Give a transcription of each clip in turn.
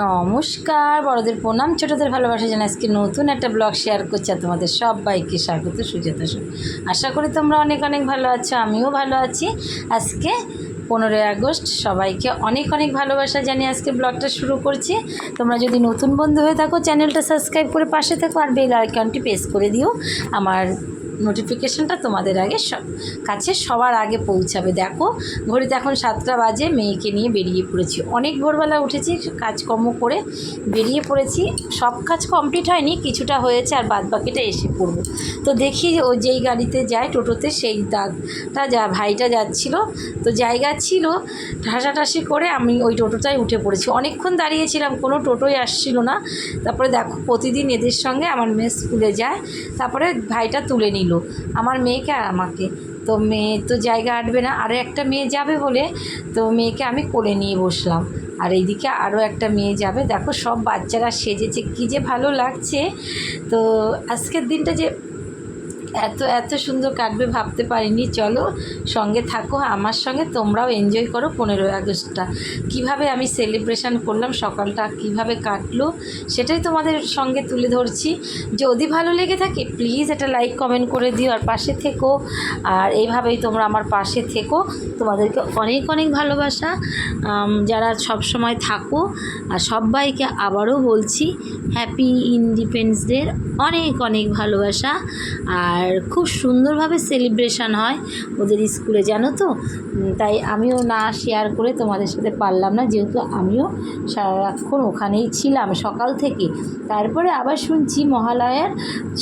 নমস্কার, বড়দের প্রণাম, ছোটদের ভালোবাসা জানাই। আজকে নতুন একটা ব্লগ শেয়ার করছি আর তোমাদের সবাইকে স্বাগত। সুজাতা শো। আশা করি তোমরা অনেক অনেক ভালো আছো, আমিও ভালো আছি। আজকে 15ই আগস্ট, সবাইকে অনেক অনেক ভালোবাসা জানিয়ে আজকে ব্লগটা শুরু করছি। তোমরা যদি নতুন বন্ধু হয়ে থাকো চ্যানেলটা সাবস্ক্রাইব করে পাশে থেকো আর বেল আইকনটি প্রেস করে দিও। আমার নোটিফিকেশানটা তোমাদের কাছে সবার আগে পৌঁছাবে। দেখো ঘড়িতে এখন 7টা বাজে, মেয়েকে নিয়ে বেরিয়ে পড়েছি। অনেক ভোরবেলা উঠেছি, কাজকর্ম করে বেরিয়ে পড়েছি। সব কাজ কমপ্লিট হয়নি, কিছুটা হয়েছে আর বাদ বাকিটা এসে পড়বো। তো দেখি ও যেই গাড়িতে যায় টোটোতে, সেই দাদটা ভাইটা যাচ্ছিলো, তো জায়গা ছিল ঠাসাঠাসি করে আমি ওই টোটোটায় উঠে পড়েছি। অনেকক্ষণ দাঁড়িয়েছিলাম, কোনো টোটোই আসছিল না। তারপরে দেখো প্রতিদিন এদের সঙ্গে আমার মেয়ে স্কুলে যায়, তারপরে ভাইটা তুলে নিল আমার মেয়েকে আর আমাকে। তো মেয়ে তো জায়গা আটবে না, আরও একটা মেয়ে যাবে বলে তো মেয়েকে আমি কোলে নিয়ে বসলাম। আর এইদিকে আরও একটা মেয়ে যাবে। দেখো সব বাচ্চারা সেজেছে, কী যে ভালো লাগছে। তো আজকের দিনটা যে এত এত সুন্দর কাটবে ভাবতে পারিনি। চলো সঙ্গে থাকো, আমার সঙ্গে তোমরাও এনজয় করো 15ই আগস্টটা। কীভাবে আমি সেলিব্রেশন করলাম, সকালটা কিভাবে কাটলো সেটাই তোমাদের সঙ্গে তুলে ধরছি। যদি ভালো লেগে থাকে প্লিজ একটা লাইক কমেন্ট করে দিও আর পাশে থেকো। আর এইভাবেই তোমরা আমার পাশে থেকো। তোমাদেরকে অনেক অনেক ভালোবাসা, যারা সব সময় থাকো। আর সবাইকে আবারও বলছি হ্যাপি ইন্ডিপেন্ডেন্স ডের অনেক অনেক ভালোবাসা। আর খুব সুন্দরভাবে সেলিব্রেশন হয় ওদের স্কুলে, জানো তো। তাই আমিও না শেয়ার করে তোমাদের সাথে পারলাম না, যেহেতু আমিও সারাক্ষণ ওখানেই ছিলাম সকাল থেকে। তারপরে আবার শুনছি মহালয়ার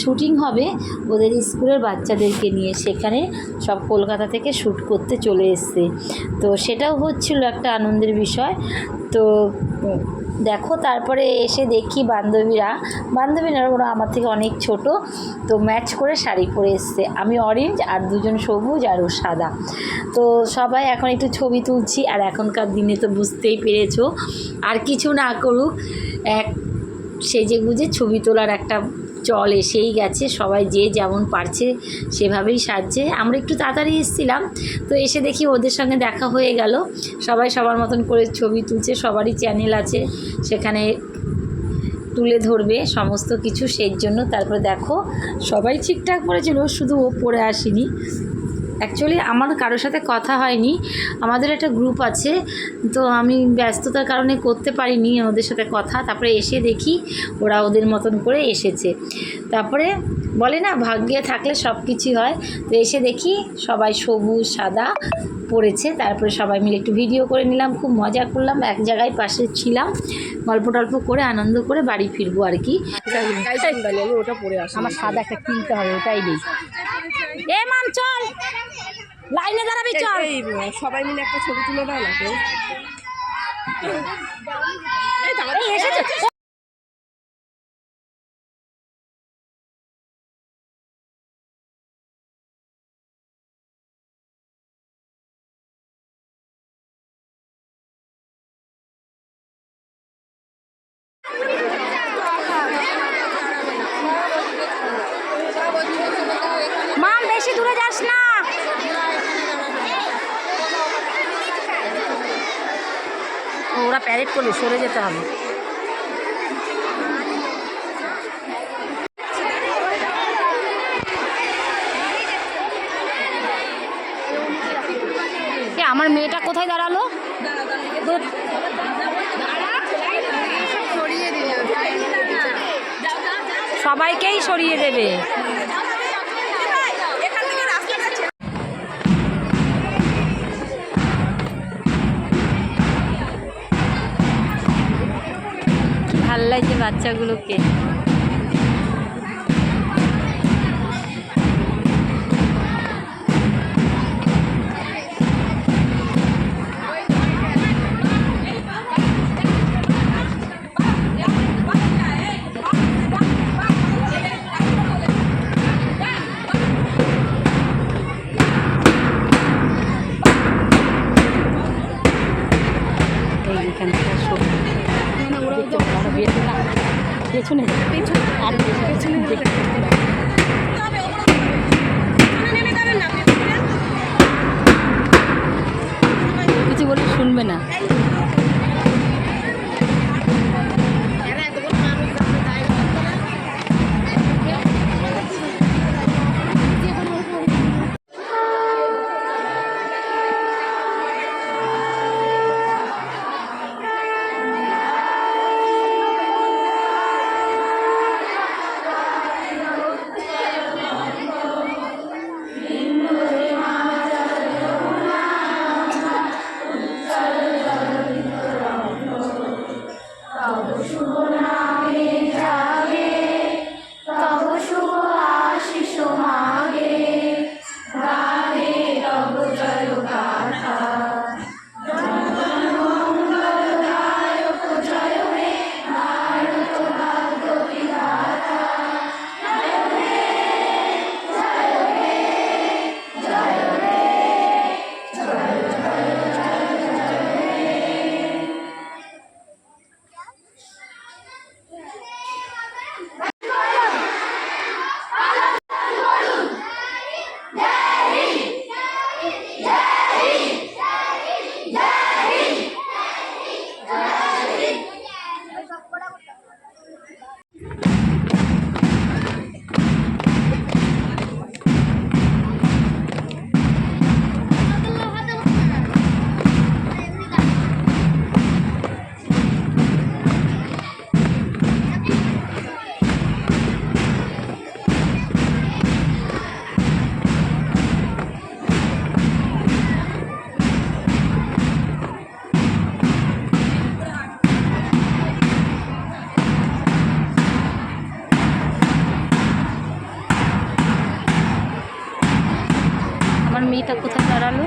শুটিং হবে ওদের স্কুলের বাচ্চাদেরকে নিয়ে, সেখানে সব কলকাতা থেকে শ্যুট করতে চলে এসছে। তো সেটাও হচ্ছিল একটা আনন্দের বিষয়। তো দেখো তারপরে এসে দেখি বান্ধবীরা ওরা আমার থেকে অনেক ছোট, তো ম্যাচ করে শাড়ি পরে এসছে। আমি অরেঞ্জ আর দুজন সবুজ আর ও সাদা। তো সবাই এখন একটু ছবি তুলছি। আর এখনকার দিনে তো বুঝতেই পেরেছো, আর কিছু না করুক এক সেজে গুজে ছবি তোলার একটা চল এসেই গেছে। সবাই যে যেমন পারছে সেভাবেই সাজছে। আমরা একটু তাড়াতাড়ি এসেছিলাম, তো এসে দেখি ওদের সঙ্গে দেখা হয়ে গেল। সবাই সবার মতন করে ছবি তুলছে, সবারই চ্যানেল আছে, সেখানে তুলে ধরবে সমস্ত কিছু, সেই জন্য। তারপরে দেখো সবাই ঠিকঠাক পড়েছিল, শুধু ও পড়ে আসেনি। অ্যাকচুয়ালি আমার কারোর সাথে কথা হয়নি, আমাদের একটা গ্রুপ আছে, তো আমি ব্যস্ততার কারণে করতে পারিনি ওদের সাথে কথা। তারপরে এসে দেখি ওরা ওদের মতন করে এসেছে। তারপরে বলে না ভাগ্যে থাকলে সব কিছুই হয়। তো এসে দেখি সবাই সবুজ সাদা পড়েছে। তারপরে সবাই মিলে একটু ভিডিও করে নিলাম, খুব মজা করলাম, এক জায়গায় পাশে ছিলাম, গল্প টল্প করে আনন্দ করে বাড়ি ফিরবো আর কি। ওটা পরে আসে, আমার সাদা একটা কিনতে হবে, ওটাই নেই। এ মাম চল, লাইনে দাঁড়াবি, চল। সবাই মিলে একটা ছবি তুলে দাও না কেউ। মাম বেশি দূরে যাস না। ওরা প্যারেড করলে সরে যেতে হবে। আমার মেয়েটা কোথায় দাঁড়ালো? সবাইকেই সরিয়ে দেবে। ভাল লাগছে বাচ্চাগুলোকে। এইখান থেকে পেছনে আর পেছনে শুনবে না। আমার মেয়েটা কোথায় দাঁড়ালো?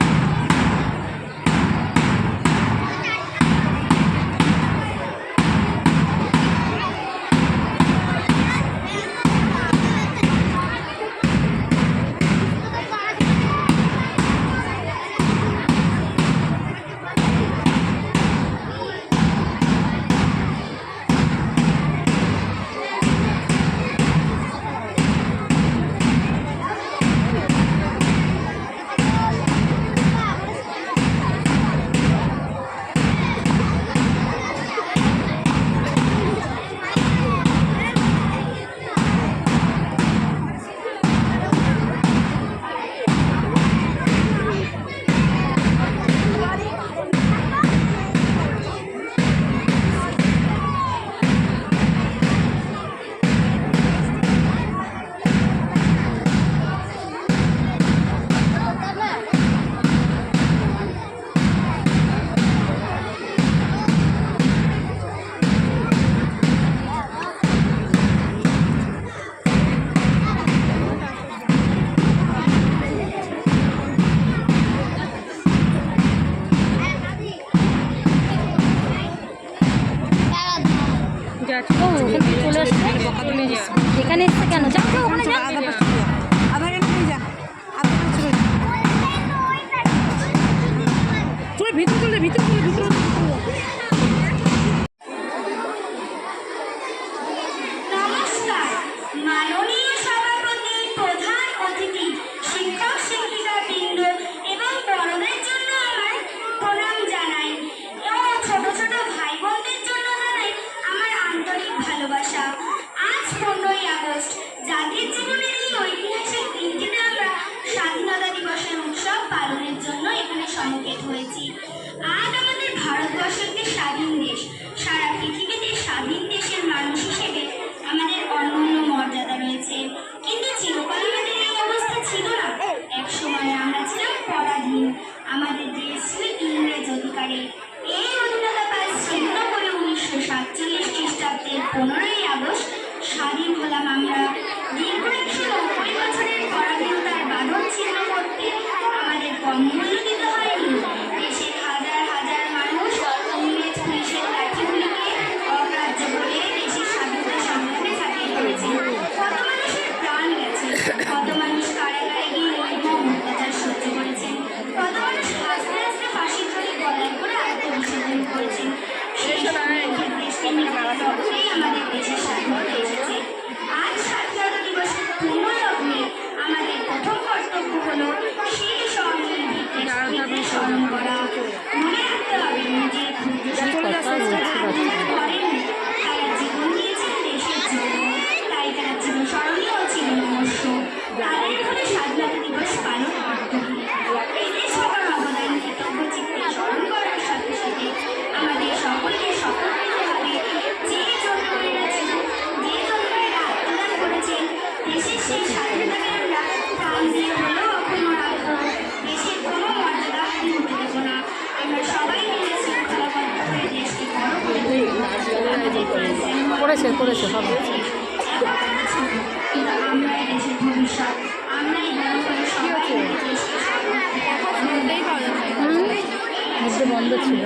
ও ওখান থেকে চলে আসছে, এখানে এসছে কেন? যাও যাও, ওখানে যাও। নমস্কার, মাননীয় সভাপতি, প্রধান অতিথি, শিক্ষক শিক্ষিকাবৃন্দ এবং বড়দের জন্য আমার প্রণাম জানাই এবং ছোট ছোট ভাই বোনদের জন্য জানাই আমার আন্তরিক ভালোবাসা। আজ 15ই আগস্ট, জাতির জীবনের এই ঐতিহাসিক দিনটিতে আমরা স্বাধীনতা দিবসের উৎসব পালনের জন্য এখানে সমবেত হয়েছি। আজ আমাদের ভারতবর্ষ একটি স্বাধীন দেশ। সারা পৃথিবীতে স্বাধীন দেশের মানুষ হিসেবে আমাদের অনন্য মর্যাদা রয়েছে, কিন্তু চিরকাল আমাদের এই অবস্থা ছিল না। এক সময় আমরা ছিলাম পরাধীন, আমাদের দেশ ছিল ইংরেজ অধিকারে। এই অধীনতা পাল ছিন্ন করে 1947 খ্রিস্টাব্দের 15ই আগস্ট স্বাধীন হলাম আমরা। দীর্ঘ 190 বছরের পরাধীনতার বাঁধন ছিন্ন করতে আমাদের কম মূল্য দিতে হয়নি। দেশের হাজার হাজার মানুষ ইংরেজ পুলিশের লাঠিগুলিকে অগ্রাহ্য করে দেশের স্বাধীনতা সংগ্রামে ঝাঁপিয়ে পড়েছে। কত মানুষের প্রাণ গেছে, কত মানুষ কারাগারে গিয়ে নির্মম অত্যাচার সহ্য করেছেন, কত মানুষ হাসতে হাসতে ফাঁসির দড়ি গলায় করে আত্মহত্যা করেছে ভালো। আমরাই দেশের ভবিষ্যৎ, আমরাই বড় হয়ে সবাইকে দেশের কথা শুনতেই পাওয়া যাচ্ছে না। বন্ধ ছিল।